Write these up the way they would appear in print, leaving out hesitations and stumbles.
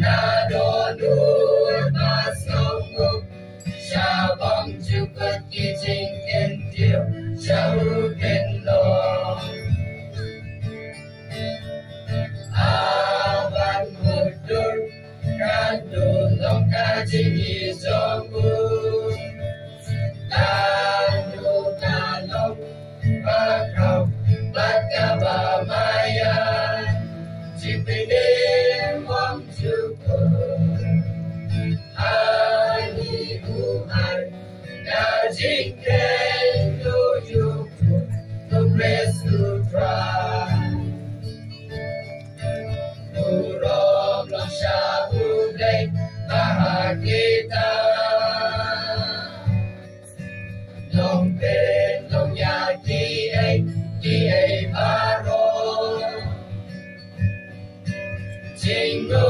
na do nu ba song mu sha bom chu cất ki jing en tiêu sha u ken lo a van mu dur ka do long ka jing yi song mu ka nu ka long ba khao ba ka ba maya Jipinde mong chuko Ani uhay Na jingken do yuko No place to try Urong long siya ulay Mahakita Long pen long yaki ay maro Jingo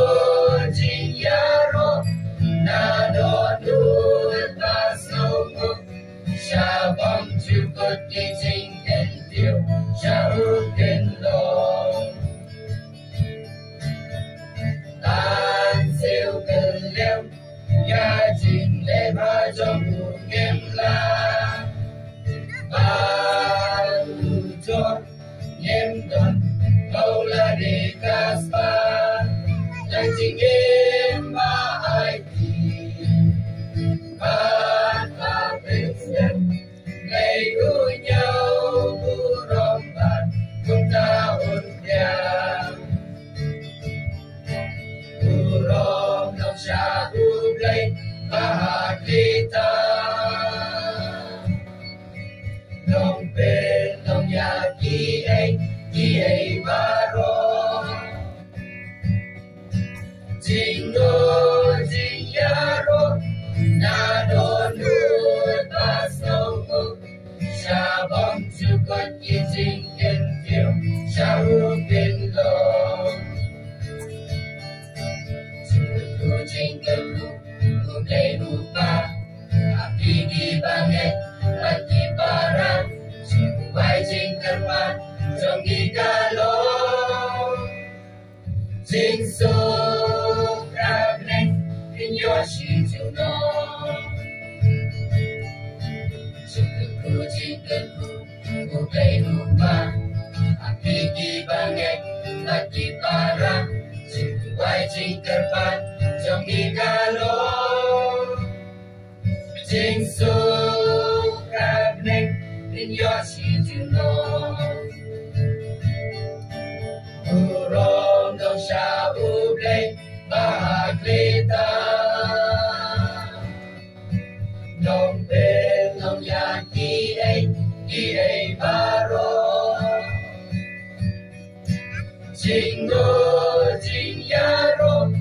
jinyaro na do nu ba song mu sha bom chu cất ki jing en tiêu sha u ken lo tan siêu cần leo ya jing le ba trong mu kem la ba lu cho nem don câu la de caspa Yang jingin ba ai ti ba ta pensian ngày u nhau u rom ban chúng ta ôn piang u rom long sha u play ba kita long pen long ya ki ai ba ro Jingo jinyaro na do nu ba song mu sha bom chu cất ki jing en tiêu sha u ken lo chu jing ken lu u play lu ba api di banget pati para chu bai jing ken ba trong gi ka lo jing so in your sheet you know Ku play lupa Api di bangek Mati para Wai jing terpat Trong di kalo Jing su Crab neck In your sheet you know Urong dong sha u play Bahaklita Nong pen nong ya ki ai baro Jingo jinyaro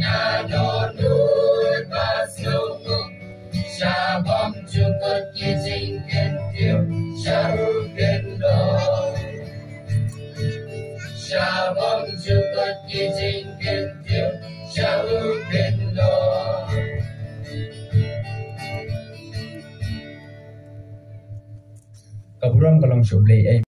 Na do nu ba song mu Sha bom chu cất ki jing en tiêu Sha u ken lo Sha bom chu cất ki jing en tiêu Sha u ken lo Kaburam kalong shublay